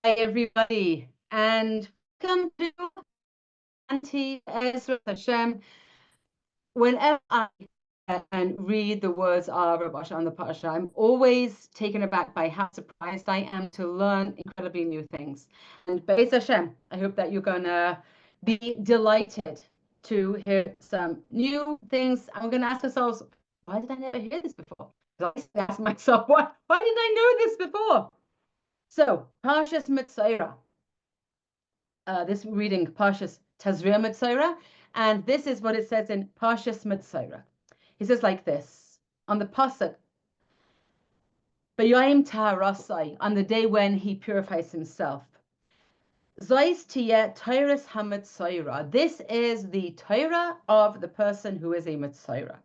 Hi, everybody, and welcome to Auntie Ezra Hashem. Whenever I and read the words of Rav Asher on the Parsha, I'm always taken aback by how surprised I am to learn incredibly new things. And Be'ez Hashem, I hope that you're gonna be delighted to hear some new things. I'm gonna ask ourselves, why did I never hear this before? I ask myself, why didn't I know this before? So, Parshas Metzora. This reading Parshas Tazria-Metzora, and this is what it says in Parshas Metzora. He says like this on the pasuk, "B'yayim taharasai," on the day when he purifies himself. Zois tiyeh Teiras hametzora. This is the Torah of the person who is a Metzora.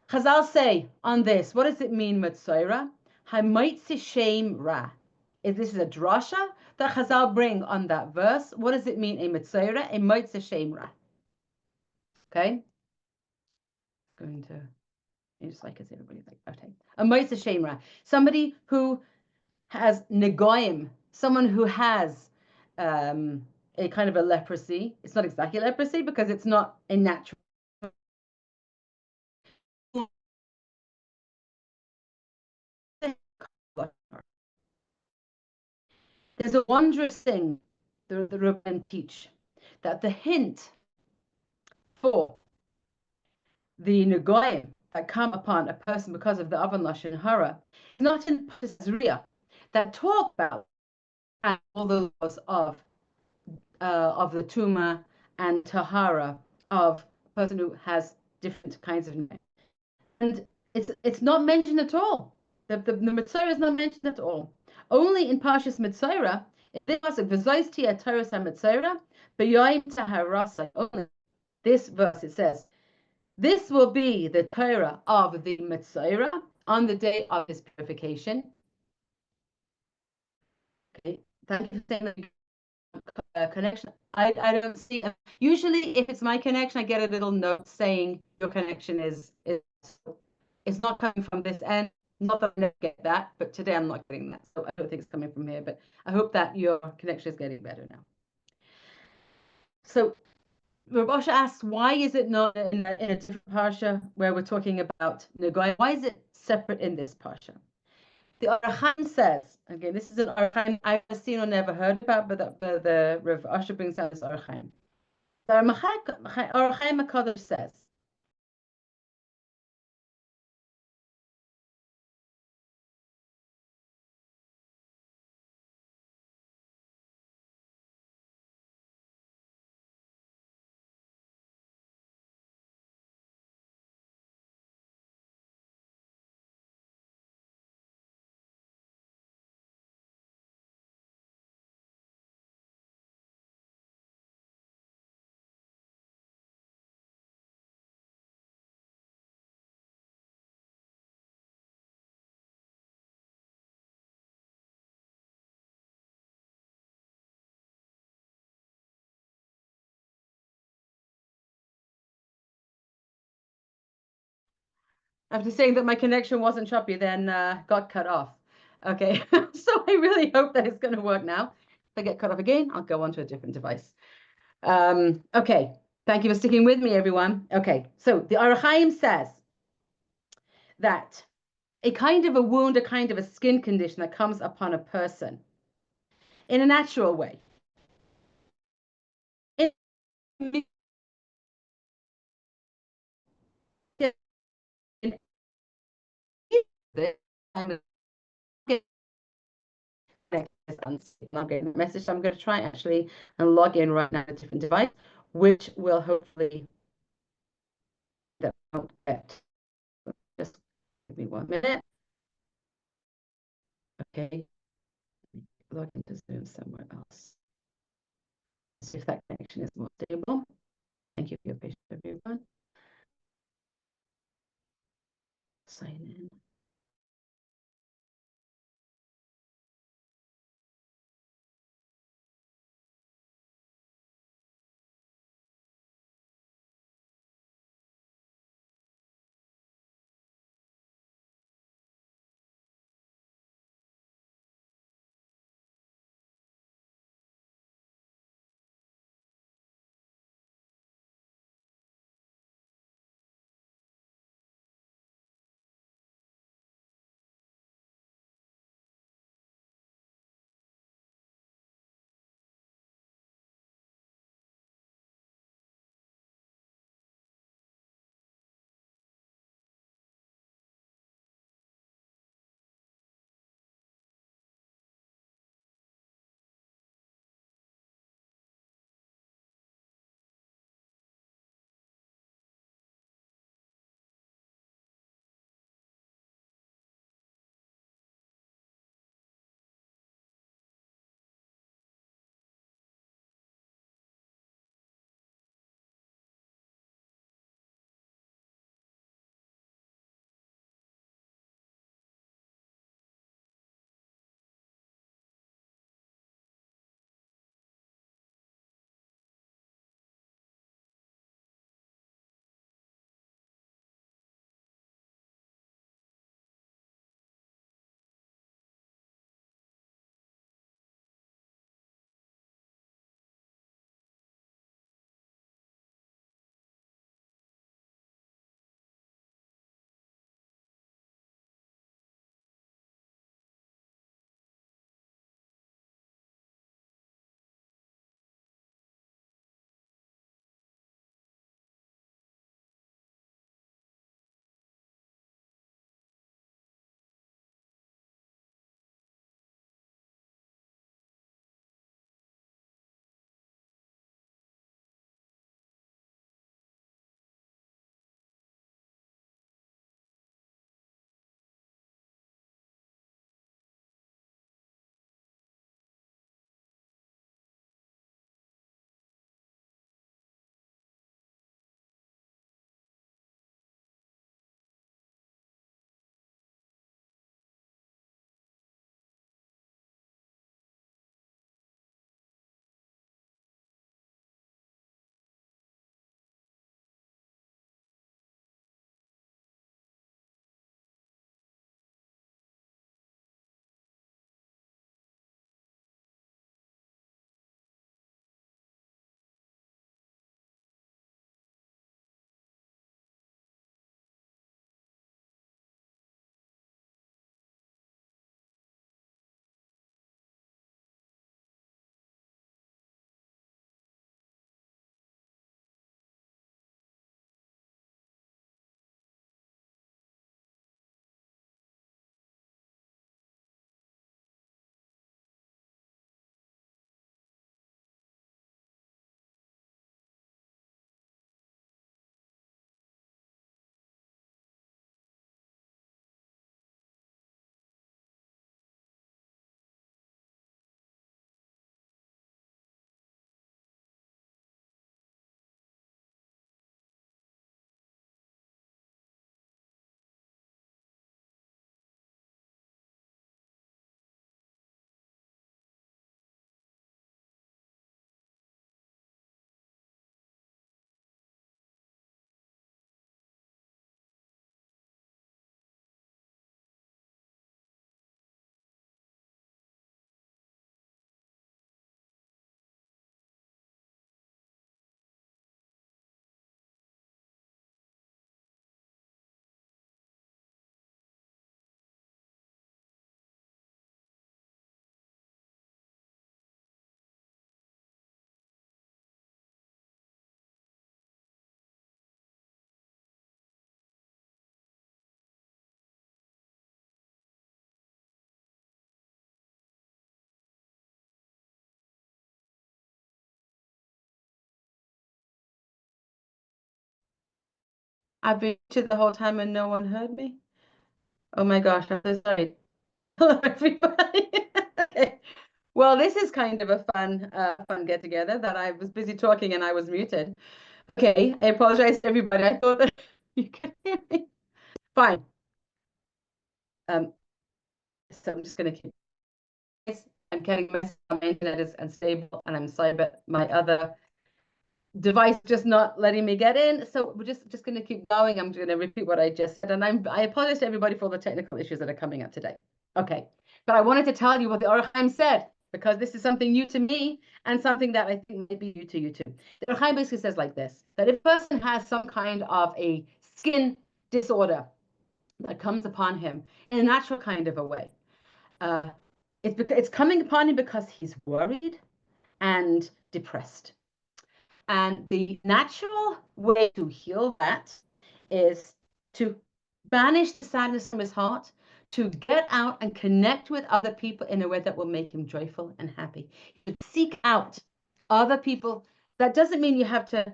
Chazal say on this, what does it mean, Metzora? Hamoitzi shem ra. This is a drasha that Chazal bring on that verse. What does it mean, a Metzora? A moitzi shem ra. Okay? Going to, just like as everybody's like, okay. A moitzi shem ra. Somebody who has negoim, someone who has a kind of a leprosy. It's not exactly leprosy because it's not a natural. There's a wondrous thing the Rebbe teach, that the hint for the negoim that come upon a person because of the Avan Lashon Hara is not in Tazria that talk about all the laws of the Tuma and Tahara of a person who has different kinds of name. And it's not mentioned at all. The Metzora is not mentioned at all. Only in Parshas Metzora, this verse, it says, this will be the Torah of the Metzora on the day of his purification. Okay, thank you for saying that connection. I don't see. Usually, if it's my connection, I get a little note saying your connection is it's not coming from this end. Not that I never get that, but today I'm not getting that. So I don't think it's coming from here, but I hope that your connection is getting better now. So Rav Asher asks, why is it not in a different parsha where we're talking about Negoim? Why is it separate in this parsha? The Orach Chaim says, again, this is an Orach Chaim I've seen or never heard about, but the Rav Asher brings down this Orach Chaim. The Orach Chaim HaKadosh says, after saying that my connection wasn't choppy, then got cut off. Okay, so I really hope that it's going to work now. If I get cut off again, I'll go onto a different device. Okay, thank you for sticking with me, everyone. Okay, so the Orach Chaim says that a kind of a wound, a kind of a skin condition that comes upon a person in a natural way. I'm getting a message. So I'm going to try actually and log in right now on a different device, which will hopefully get. Just give me 1 minute. Okay, log into Zoom somewhere else. See if that connection is more stable. Thank you for your patience, everyone. Sign in. I've been muted the whole time and no one heard me. Oh my gosh, I'm so sorry. Hello, everybody. Okay. Well, this is kind of a fun get together that I was busy talking and I was muted. Okay, I apologize to everybody. I thought that you could hear me. Fine. So I'm just going to keep. I'm getting my internet is unstable, and I'm sorry, but my other device just not letting me get in. So we're just going to keep going. I'm going to repeat what I just said, and I apologize to everybody for all the technical issues that are coming up today. Okay, but I wanted to tell you what the Or HaChaim said, because this is something new to me and something that I think may be new to you too. The Or HaChaim basically says like this, that if a person has some kind of a skin disorder that comes upon him in a natural kind of a way, it's coming upon him because he's worried and depressed. And the natural way to heal that is to banish the sadness from his heart, to get out and connect with other people in a way that will make him joyful and happy. To seek out other people. That doesn't mean you have to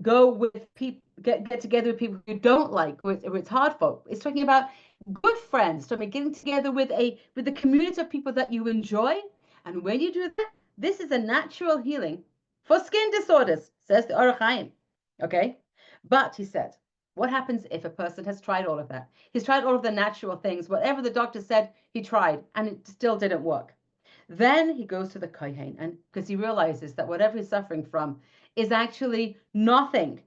go with people, get together with people you don't like, or it's hard for. It's talking about good friends, talking about getting together with a community of people that you enjoy. And when you do that, this is a natural healing for skin disorders, says the Or HaChaim. Okay? But he said, what happens if a person has tried all of that? He's tried all of the natural things, whatever the doctor said, he tried, and it still didn't work. Then he goes to the kohen, and because he realizes that whatever he's suffering from is actually nothing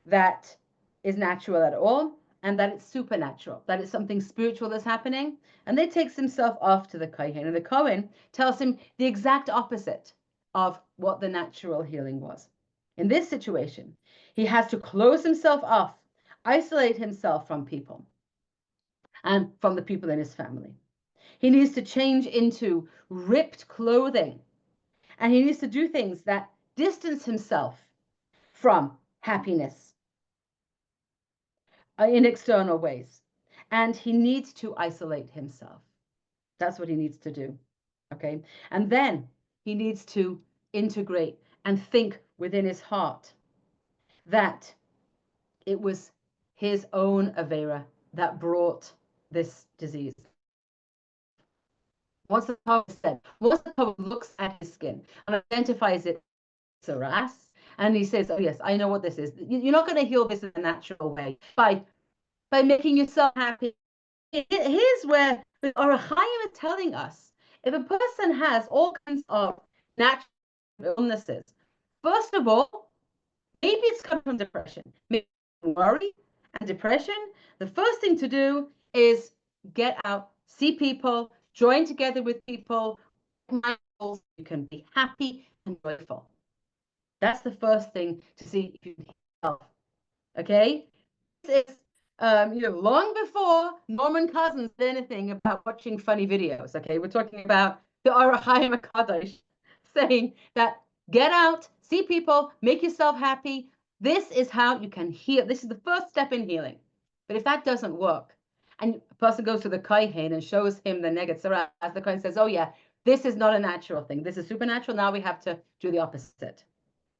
that is natural at all, and that it's supernatural, that it's something spiritual that's happening. And then takes himself off to the kohen, and the kohen tells him the exact opposite of what the natural healing was. In this situation, he has to close himself off, isolate himself from people and from the people in his family. He needs to change into ripped clothing, and he needs to do things that distance himself from happiness in external ways. And he needs to isolate himself. That's what he needs to do. Okay. And then he needs to integrate and think within his heart that it was his own Avera that brought this disease. Once the Torah looks at his skin and identifies it as a ras, and he says, "Oh yes, I know what this is. You're not going to heal this in a natural way by making yourself happy." Here's where the Or HaChaim is telling us: if a person has all kinds of natural illnesses, first of all, maybe it's coming from depression, maybe worry and depression. The first thing to do is get out, see people, join together with people. You can be happy and joyful. That's the first thing to see if you can help. Okay? This is long before Norman Cousins did anything about watching funny videos. Okay, we're talking about the Or HaChaim Kadosh saying that get out, see people, make yourself happy. This is how you can heal. This is the first step in healing. But if that doesn't work, and a person goes to the kohen and shows him the Negetzara, as the kohen says, "Oh yeah, this is not a natural thing. This is supernatural. Now we have to do the opposite."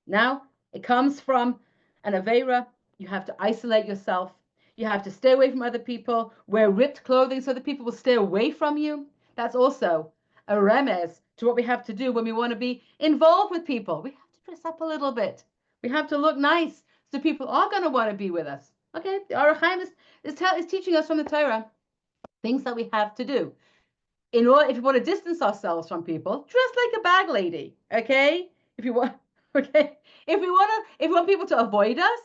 Now it comes from an Avera. You have to isolate yourself. You have to stay away from other people, wear ripped clothing so that people will stay away from you. That's also a remez to what we have to do when we want to be involved with people. We have to dress up a little bit. We have to look nice so people are going to want to be with us. Okay, the Or HaChaim is teaching us from the Torah things that we have to do. In order, if you want to distance ourselves from people, dress like a bag lady. Okay, if you want, okay, if you want people to avoid us,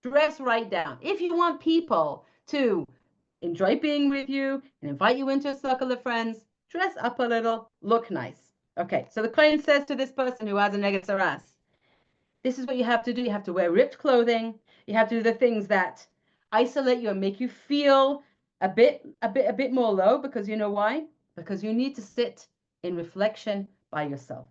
dress right down. If you want people to enjoy being with you and invite you into a circle of friends, dress up a little, look nice. Okay, so the kohen says to this person who has a negative saras, this is what you have to do. You have to wear ripped clothing. You have to do the things that isolate you and make you feel a bit more low, because you know why? Because you need to sit in reflection by yourself.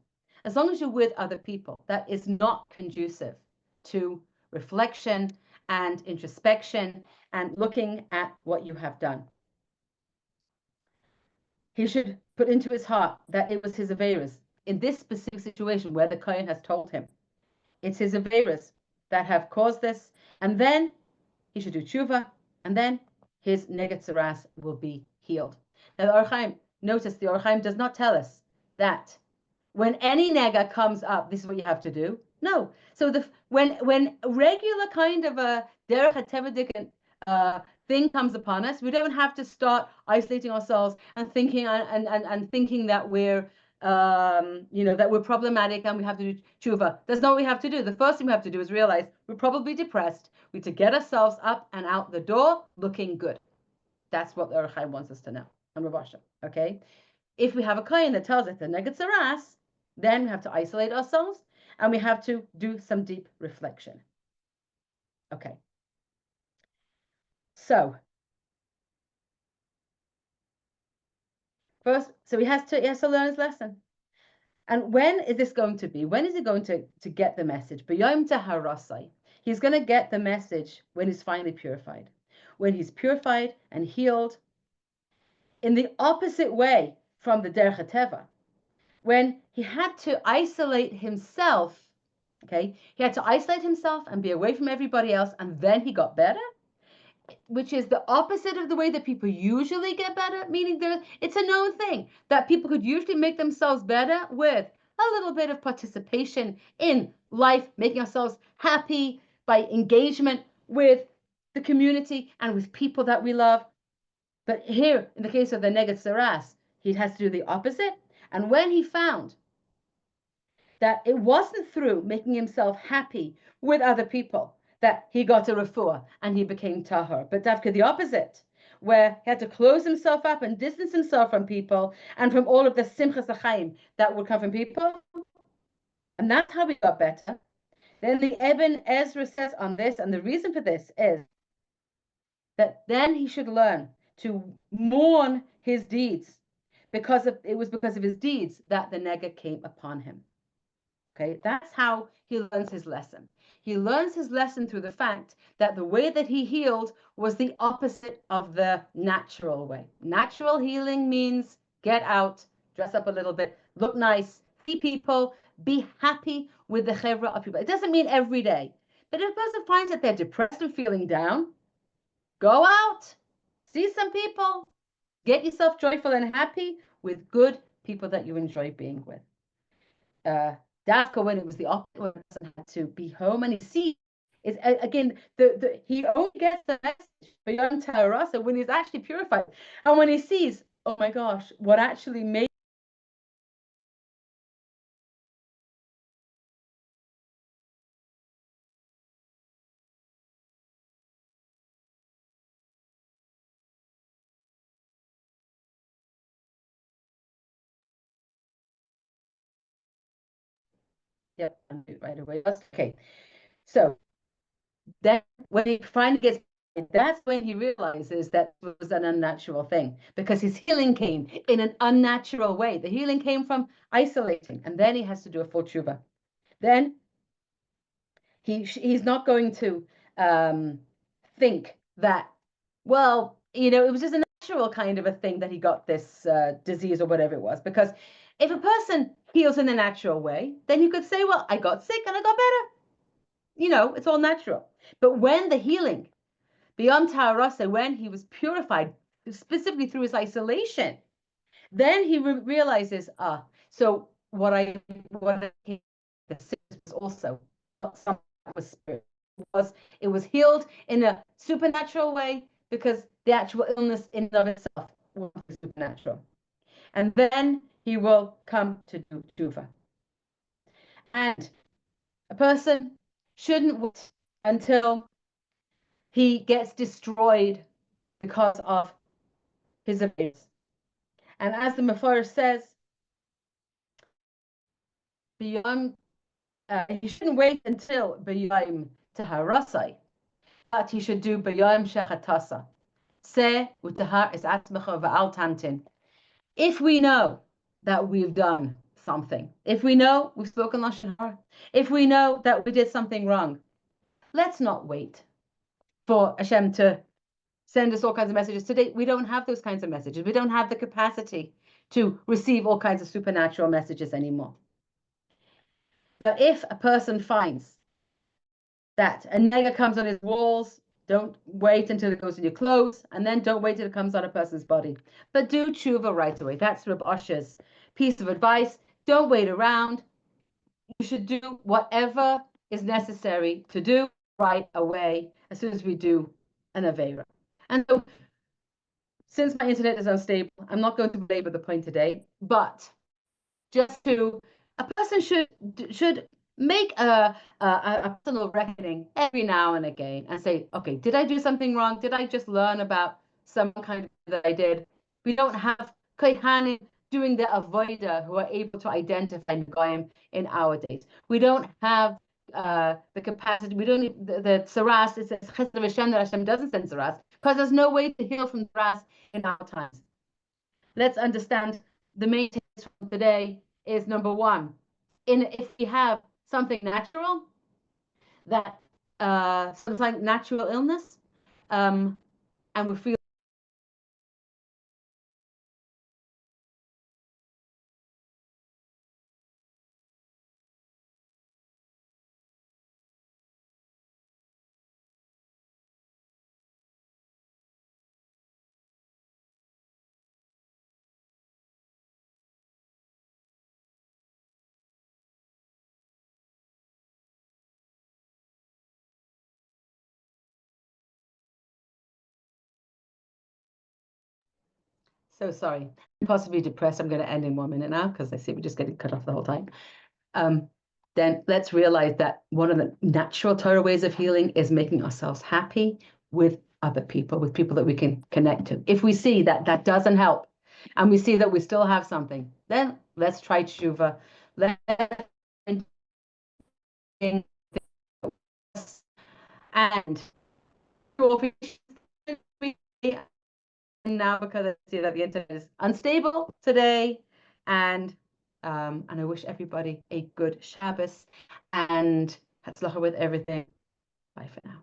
As long as you're with other people, that is not conducive to reflection and introspection and looking at what you have done. He should put into his heart that it was his averas in this specific situation where the kohen has told him. It's his averas that have caused this, And then he should do tshuva, and then his negatzaras will be healed. Now, the Or Chaim, notice the Or Chaim does not tell us that when any nega comes up, this is what you have to do. No. So when regular kind of a derech hateva thing comes upon us, we don't have to start isolating ourselves and thinking and thinking that we're that we're problematic and we have to do tshuva. That's not what we have to do. The first thing we have to do is realize we're probably depressed. We have to get ourselves up and out the door looking good. That's what the Or Chaim wants us to know. And Rav Asher, okay? If we have a kohen that tells us the negatzaras, then we have to isolate ourselves and we have to do some deep reflection. Okay. So first, so he has to learn his lesson. And when is this going to be? When is he going to get the message? B'yom taharasai. He's going to get the message when he's finally purified. When he's purified and healed in the opposite way from the derech hateva. When he had to isolate himself, okay, he had to isolate himself and be away from everybody else, and then he got better, which is the opposite of the way that people usually get better, meaning it's a known thing that people could usually make themselves better with a little bit of participation in life, making ourselves happy by engagement with the community and with people that we love. But here, in the case of the Negat Saras, he has to do the opposite. And when he found that it wasn't through making himself happy with other people that he got a refuah and he became tahor, but dafka the opposite, where he had to close himself up and distance himself from people and from all of the simchas achayim that would come from people, and that's how he got better. Then the Ibn Ezra says on this, and the reason for this is that then he should learn to mourn his deeds, because it was because of his deeds that the nega came upon him. Okay, that's how he learns his lesson. He learns his lesson through the fact that the way that he healed was the opposite of the natural way. Natural healing means get out, dress up a little bit, look nice, see people, be happy with the chevra of people. It doesn't mean every day, but if a person finds that they're depressed and feeling down, go out, see some people, get yourself joyful and happy with good people that you enjoy being with. Dafka, when it was the opposite, when the person had to be home, and he sees is again he only gets the message beyond Taharasa when he's actually purified, and when he sees, oh my gosh, what actually made right away. Okay, so then when he finally gets, that's when he realizes that it was an unnatural thing, because his healing came in an unnatural way. The healing came from isolating, and then he has to do a full tshuva. Then he's not going to think that, well, it was just a natural kind of a thing that he got this disease or whatever it was. Because if a person heals in a natural way, then you could say, well, I got sick and I got better. It's all natural. But when the healing, beyond Taharasa, when he was purified, specifically through his isolation, then he realizes, so what the sickness was also something that was spirit. It was healed in a supernatural way because the actual illness in and of itself was supernatural. And then he will come to do tshuva. And a person shouldn't wait until he gets destroyed because of his affairs. And as the Mephar says, beyond he shouldn't wait until b'yom taharasai, but he should do b'yom shechatasa. Se utahar es atzmecha v'al tamtin. If we know that we've done something, if we know we've spoken lashon hara, if we know that we did something wrong, let's not wait for Hashem to send us all kinds of messages. Today, we don't have those kinds of messages. We don't have the capacity to receive all kinds of supernatural messages anymore. But if a person finds that a nega comes on his walls, don't wait until it goes in your clothes, and then don't wait till it comes on a person's body. But do tshuva right away. That's Reb Osher's piece of advice. Don't wait around. You should do whatever is necessary to do right away as soon as we do an Avera. And so, since my internet is unstable, I'm not going to belabor the point today, but just to a person should make a personal reckoning every now and again and say, okay, did I do something wrong? Did I just learn about some kind of that I did? We don't have kohanim doing the avoida who are able to identify goyim in our days. We don't have the capacity. We don't need the tsaras. It says chesed v'shem that Hashem doesn't send tsaras because there's no way to heal from tsaras in our times. Let's understand the main takeaways from today is number one, if we have something natural, that something like natural illness, and we feel so sorry, possibly depressed. I'm going to end in 1 minute now because I see we're just getting cut off the whole time. Then let's realize that one of the natural Torah ways of healing is making ourselves happy with other people, with people that we can connect to. If we see that that doesn't help, and we see that we still have something, then let's try tshuva. Let's and now because I see that the internet is unstable today, and I wish everybody a good Shabbos and hatzlacha with everything. Bye for now.